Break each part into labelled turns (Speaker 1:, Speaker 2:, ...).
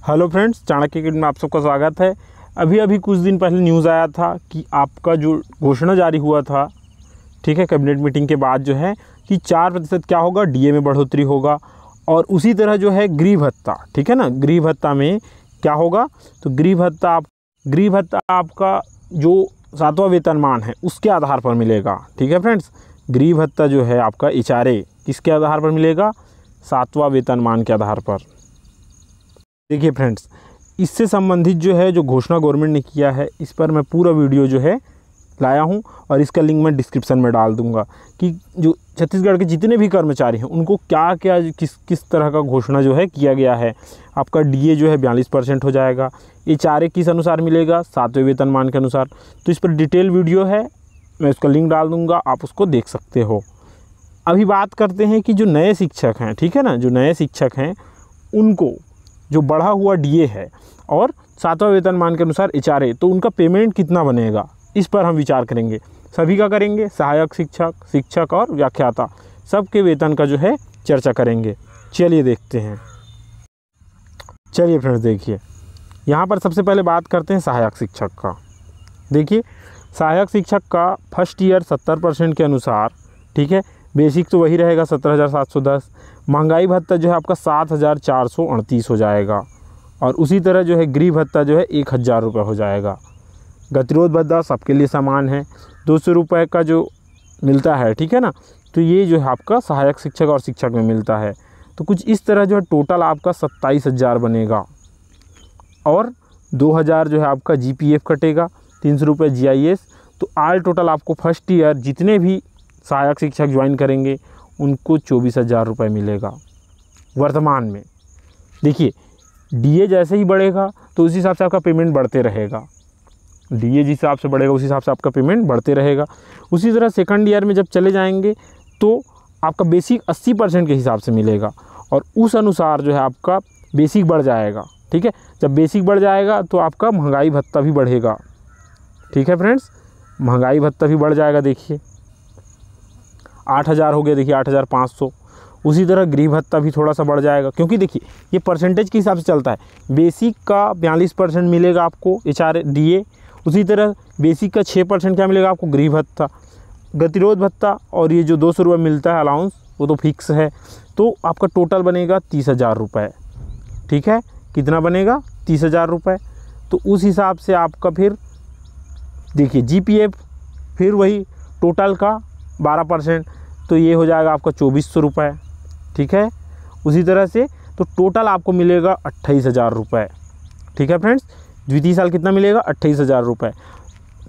Speaker 1: Hello friends, Chanakya kit में आप सबका स्वागत है। अभी कुछ दिन पहले न्यूज़ आया था कि आपका जो घोषणा जारी हुआ था, ठीक है, कैबिनेट मीटिंग के बाद जो है कि 4% क्या होगा, डीए में बढ़ोतरी होगा। और उसी तरह जो है गृह भत्ता, ठीक है ना, गृह भत्ता में क्या होगा, तो गृह भत्ता आपका जो 7वां वेतनमान है उसके आधार पर मिलेगा। ठीक है फ्रेंड्स, गृह भत्ता जो है आपका HRA किसके आधार पर मिलेगा, 7वां वेतनमान के आधार पर। देखिए फ्रेंड्स, इससे संबंधित जो है जो घोषणा गवर्नमेंट ने किया है, इस पर मैं पूरा वीडियो जो है लाया हूं और इसका लिंक मैं डिस्क्रिप्शन में डाल दूंगा कि जो छत्तीसगढ़ के जितने भी कर्मचारी हैं उनको क्या क्या किस तरह का घोषणा जो है किया गया है। आपका डीए जो है 42% हो जाएगा। HRA किस अनुसार मिलेगा, 7वें वेतनमान के अनुसार। तो इस पर डिटेल वीडियो है, मैं उसका लिंक डाल दूँगा, आप उसको देख सकते हो। अभी बात करते हैं कि जो नए शिक्षक हैं, ठीक है ना, जो नए शिक्षक हैं उनको जो बढ़ा हुआ डीए है और 7वां वेतनमान के अनुसार HRA, तो उनका पेमेंट कितना बनेगा, इस पर हम विचार करेंगे। सभी का करेंगे, सहायक शिक्षक और व्याख्याता, सबके वेतन का जो है चर्चा करेंगे। चलिए देखते हैं। चलिए फ्रेंड्स, देखिए यहाँ पर सबसे पहले बात करते हैं सहायक शिक्षक का। देखिए सहायक शिक्षक का फर्स्ट ईयर 70% के अनुसार, ठीक है, बेसिक तो वही रहेगा 17,710। महंगाई भत्ता जो है आपका 7,438 हो जाएगा। और उसी तरह जो है गृह भत्ता जो है 1,000 रुपये हो जाएगा। गतिरोध भत्ता सबके लिए समान है, 200 रुपये का जो मिलता है, ठीक है ना। तो ये जो है आपका सहायक शिक्षक और शिक्षक में मिलता है। तो कुछ इस तरह जो है टोटल आपका 27,000 बनेगा। और 2,000 जो है आपका GPF कटेगा, 300 रुपये GIS। तो ऑल टोटल आपको फर्स्ट ईयर जितने भी सहायक शिक्षक ज्वाइन करेंगे उनको 24,000 रुपये मिलेगा वर्तमान में। देखिए डीए जैसे ही बढ़ेगा तो उस हिसाब से आपका पेमेंट बढ़ते रहेगा। डीए जिस हिसाब से बढ़ेगा उस हिसाब से आपका पेमेंट बढ़ते रहेगा। उसी तरह सेकंड ईयर में जब चले जाएंगे तो आपका बेसिक 80% के हिसाब से मिलेगा और उस अनुसार जो है आपका बेसिक बढ़ जाएगा। ठीक है, जब बेसिक बढ़ जाएगा तो आपका महंगाई भत्ता भी बढ़ेगा। ठीक है फ्रेंड्स, महंगाई भत्ता भी बढ़ जाएगा। देखिए 8,000 हो गया, देखिए 8,500। उसी तरह गृह भत्ता भी थोड़ा सा बढ़ जाएगा, क्योंकि देखिए ये परसेंटेज के हिसाब से चलता है। बेसिक का 42% मिलेगा आपको HRA DA। उसी तरह बेसिक का 6% क्या मिलेगा आपको, गृह भत्ता। गतिरोध भत्ता और ये जो 200 रुपये मिलता है अलाउंस, वो तो फिक्स है। तो आपका टोटल बनेगा 30,000 रुपये। ठीक है, कितना बनेगा, 30,000 रुपये। तो उस हिसाब से आपका फिर देखिए GPF फिर वही टोटल का 12%, तो ये हो जाएगा आपका 2,400 रुपये। ठीक है, उसी तरह से तो टोटल आपको मिलेगा 28,000 रुपये। ठीक है फ्रेंड्स, द्वितीय साल कितना मिलेगा, 28,000 रुपये।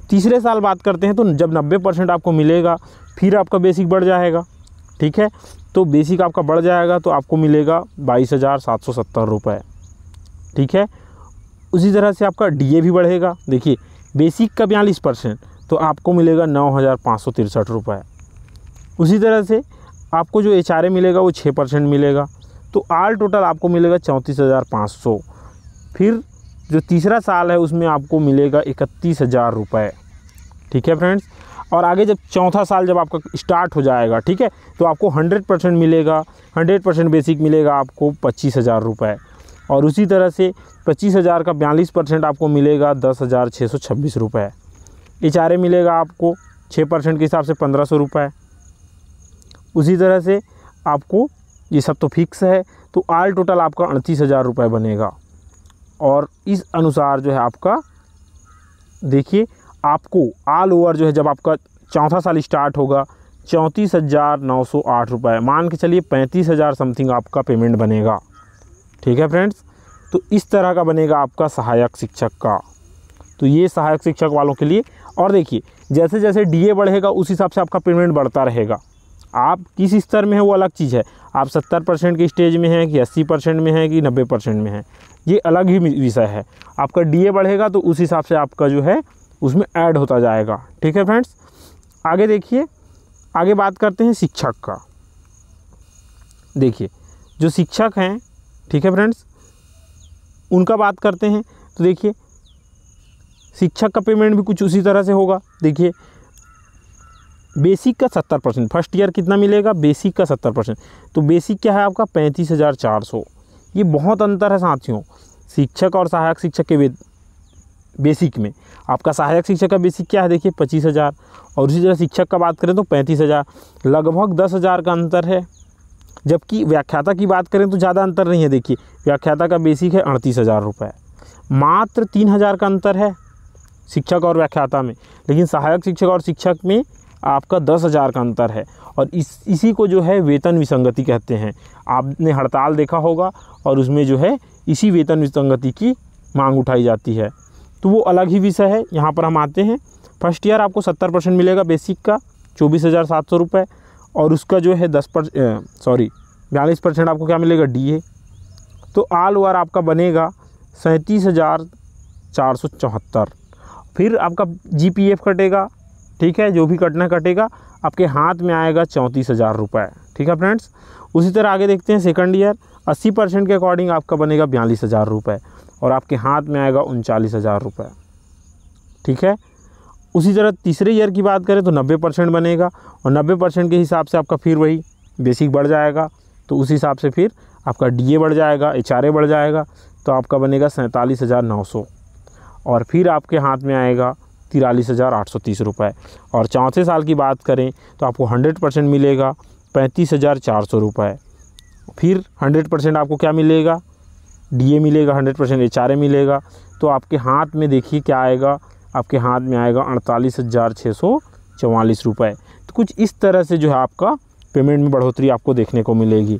Speaker 1: तीसरे साल बात करते हैं तो जब 90% आपको मिलेगा फिर आपका बेसिक बढ़ जाएगा। ठीक है, तो बेसिक आपका बढ़ जाएगा तो आपको मिलेगा 22,770 रुपये। ठीक है, उसी तरह से आपका डीए भी बढ़ेगा। देखिए बेसिक का 42% तो आपको मिलेगा 9,563 रुपये। उसी तरह से आपको जो HRA मिलेगा वो 6% मिलेगा, तो ऑल टोटल आपको मिलेगा 34,500। फिर जो तीसरा साल है उसमें आपको मिलेगा 31,000 रुपये। ठीक है फ्रेंड्स, और आगे जब चौथा साल जब आपका स्टार्ट हो जाएगा, ठीक है, तो आपको 100% मिलेगा। 100% बेसिक मिलेगा आपको 25,000 रुपये। और उसी तरह से 25,000 का 42% आपको मिलेगा 10,626 रुपये। HRA मिलेगा आपको 6% के हिसाब से 1,500 रुपये। उसी तरह से आपको ये सब तो फिक्स है, तो ऑल टोटल आपका 29,000 रुपये बनेगा। और इस अनुसार जो है आपका देखिए आपको ऑल ओवर जो है जब आपका चौथा साल स्टार्ट होगा 34,908 रुपये, मान के चलिए 35,000 समथिंग आपका पेमेंट बनेगा। ठीक है फ्रेंड्स, तो इस तरह का बनेगा आपका सहायक शिक्षक का। तो ये सहायक शिक्षक वालों के लिए। और देखिए जैसे जैसे डीए बढ़ेगा उस हिसाब से आपका पेमेंट बढ़ता रहेगा। आप किस स्तर में है वो अलग चीज़ है, आप 70% के स्टेज में हैं कि 80% में हैं कि 90% में हैं, ये अलग ही विषय है। आपका डीए बढ़ेगा तो उस हिसाब से आपका जो है उसमें ऐड होता जाएगा। ठीक है फ्रेंड्स, आगे देखिए, आगे बात करते हैं शिक्षक का। देखिए जो शिक्षक हैं, ठीक है फ्रेंड्स, उनका बात करते हैं। तो देखिए शिक्षक का पेमेंट भी कुछ उसी तरह से होगा। देखिए बेसिक का 70%, फर्स्ट ईयर कितना मिलेगा, बेसिक का 70%। तो बेसिक क्या है आपका 35,400। ये बहुत अंतर है साथियों। शिक्षक और सहायक शिक्षक के बेसिक में आपका सहायक शिक्षक का बेसिक क्या है देखिए 25,000, और उसी तरह शिक्षक का बात करें तो 35,000, लगभग 10,000 का अंतर है। जबकि व्याख्याता की बात करें तो ज़्यादा अंतर नहीं है। देखिए व्याख्याता का बेसिक है 38,000 रुपये, मात्र 3,000 का अंतर है शिक्षक और व्याख्याता में, लेकिन सहायक शिक्षक और शिक्षक में आपका 10,000 का अंतर है। और इसी को जो है वेतन विसंगति कहते हैं। आपने हड़ताल देखा होगा और उसमें जो है इसी वेतन विसंगति की मांग उठाई जाती है, तो वो अलग ही विषय है। यहाँ पर हम आते हैं। फर्स्ट ईयर आपको 70% मिलेगा बेसिक का 24,700 रुपये, और उसका जो है 42% आपको क्या मिलेगा DA। तो ऑल ओवर आपका बनेगा 37,474। फिर आपका GPF कटेगा, ठीक है, जो भी कटना कटेगा, आपके हाथ में आएगा 34,000 रुपये। ठीक है फ्रेंड्स। उसी तरह आगे देखते हैं सेकंड ईयर 80% के अकॉर्डिंग आपका बनेगा 42,000 रुपये, और आपके हाथ में आएगा 39,000 रुपये। ठीक है। उसी तरह तीसरे ईयर की बात करें तो 90% बनेगा, और 90% के हिसाब से आपका फिर वही बेसिक बढ़ जाएगा, तो उस हिसाब से फिर आपका DA बढ़ जाएगा, HRA बढ़ जाएगा, तो आपका बनेगा 47,900, और फिर आपके हाथ में आएगा 43,830 रुपये। और चौथे साल की बात करें तो आपको 100% मिलेगा 35,400 रुपये। फिर 100% आपको क्या मिलेगा, DA मिलेगा, 100% HRA मिलेगा, तो आपके हाथ में देखिए क्या आएगा, आपके हाथ में आएगा 48,644 रुपये। तो कुछ इस तरह से जो है आपका पेमेंट में बढ़ोतरी आपको देखने को मिलेगी।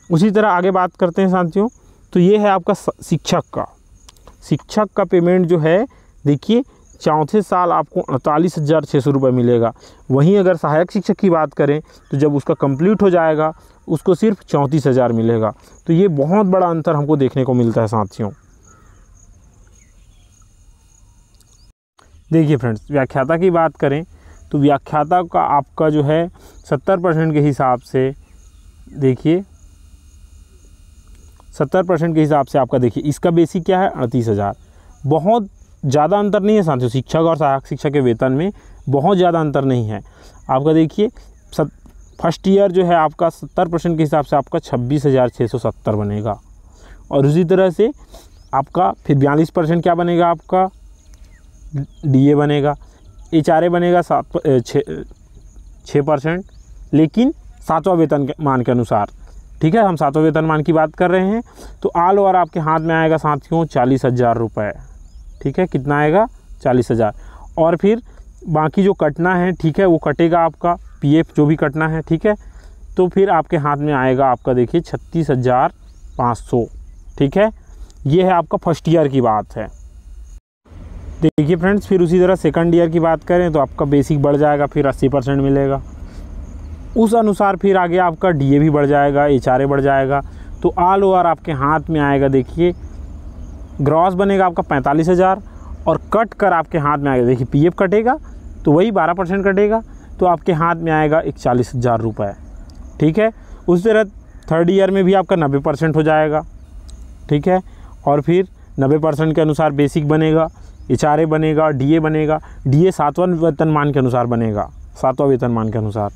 Speaker 1: उसी तरह आगे बात करते हैं साथियों, तो ये है आपका शिक्षक का पेमेंट जो है देखिए चौथे साल आपको 48,600 रुपये मिलेगा। वहीं अगर सहायक शिक्षक की बात करें तो जब उसका कंप्लीट हो जाएगा उसको सिर्फ 34,000 मिलेगा। तो ये बहुत बड़ा अंतर हमको देखने को मिलता है साथियों। देखिए फ्रेंड्स, व्याख्याता की बात करें तो व्याख्याता का आपका जो है 70% के हिसाब से देखिए 70% के हिसाब से आपका देखिए इसका बेसिक क्या है 38,000। बहुत ज़्यादा अंतर नहीं है साथियों, शिक्षक और सहायक शिक्षक के वेतन में बहुत ज़्यादा अंतर नहीं है। आपका देखिए फर्स्ट ईयर जो है आपका 70% के हिसाब से आपका 26,670 बनेगा, और उसी तरह से आपका फिर 42% क्या बनेगा, आपका DA बनेगा, HRA बनेगा 6%, लेकिन 7वां वेतनमान के अनुसार। ठीक है, हम 7वां वेतनमान की बात कर रहे हैं। तो ऑल ओवर आपके हाथ में आएगा साथियों 40,000 रुपये। ठीक है, कितना आएगा 40,000, और फिर बाकी जो कटना है, ठीक है, वो कटेगा आपका PF जो भी कटना है। ठीक है, तो फिर आपके हाथ में आएगा आपका देखिए 36,500। ठीक है, ये है आपका फर्स्ट ईयर की बात है। देखिए फ्रेंड्स, फिर उसी तरह सेकंड ईयर की बात करें तो आपका बेसिक बढ़ जाएगा, फिर 80% मिलेगा। उस अनुसार फिर आगे आपका DA भी बढ़ जाएगा, HRA बढ़ जाएगा, तो ऑल ओवर आपके हाथ में आएगा देखिए ग्रॉस बनेगा आपका 45,000, और कट कर आपके हाथ में आएगा देखिए PF कटेगा तो वही 12% कटेगा, तो आपके हाथ में आएगा 41,000 रुपये। ठीक है, उस तरह थर्ड ईयर में भी आपका 90% हो जाएगा। ठीक है, और फिर 90% के अनुसार बेसिक बनेगा, HRA बनेगा, DA बनेगा। DA 7वां वेतनमान के अनुसार बनेगा, 7वां वेतनमान के अनुसार।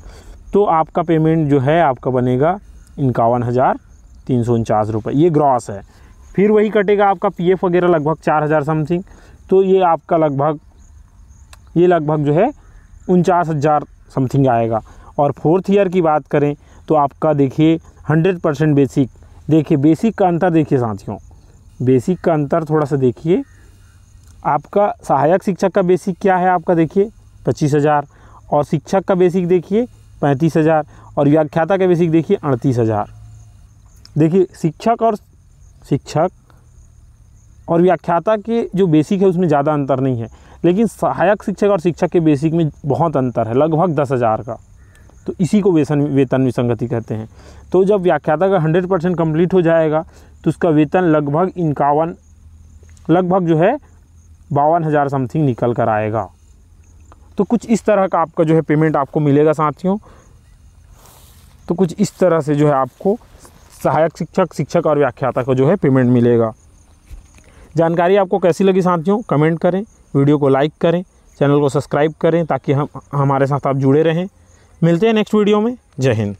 Speaker 1: तो आपका पेमेंट जो है आपका बनेगा 51,349 रुपये, ये ग्रॉस है। फिर वही कटेगा आपका PF वगैरह लगभग 4,000 समथिंग, तो ये आपका लगभग जो है 49,000 समथिंग आएगा। और फोर्थ ईयर की बात करें तो आपका देखिए 100% बेसिक। देखिए बेसिक का अंतर देखिए साथियों, बेसिक का अंतर थोड़ा सा देखिए। आपका सहायक शिक्षक का बेसिक क्या है, आपका देखिए 25,000, और शिक्षक का बेसिक देखिए 35,000, और व्याख्याता का बेसिक देखिए 38,000। देखिए शिक्षक और व्याख्याता के जो बेसिक है उसमें ज़्यादा अंतर नहीं है, लेकिन सहायक शिक्षक और शिक्षक के बेसिक में बहुत अंतर है, लगभग 10,000 का। तो इसी को वेतन विसंगति कहते हैं। तो जब व्याख्याता का 100% कंप्लीट हो जाएगा तो उसका वेतन लगभग जो है 52,000 समथिंग निकल कर आएगा। तो कुछ इस तरह का आपका जो है पेमेंट आपको मिलेगा साथियों। तो कुछ इस तरह से जो है आपको सहायक शिक्षक और व्याख्याता को जो है पेमेंट मिलेगा। जानकारी आपको कैसी लगी साथियों, कमेंट करें, वीडियो को लाइक करें, चैनल को सब्सक्राइब करें ताकि हमारे साथ आप जुड़े रहें। मिलते हैं नेक्स्ट वीडियो में। जय हिंद।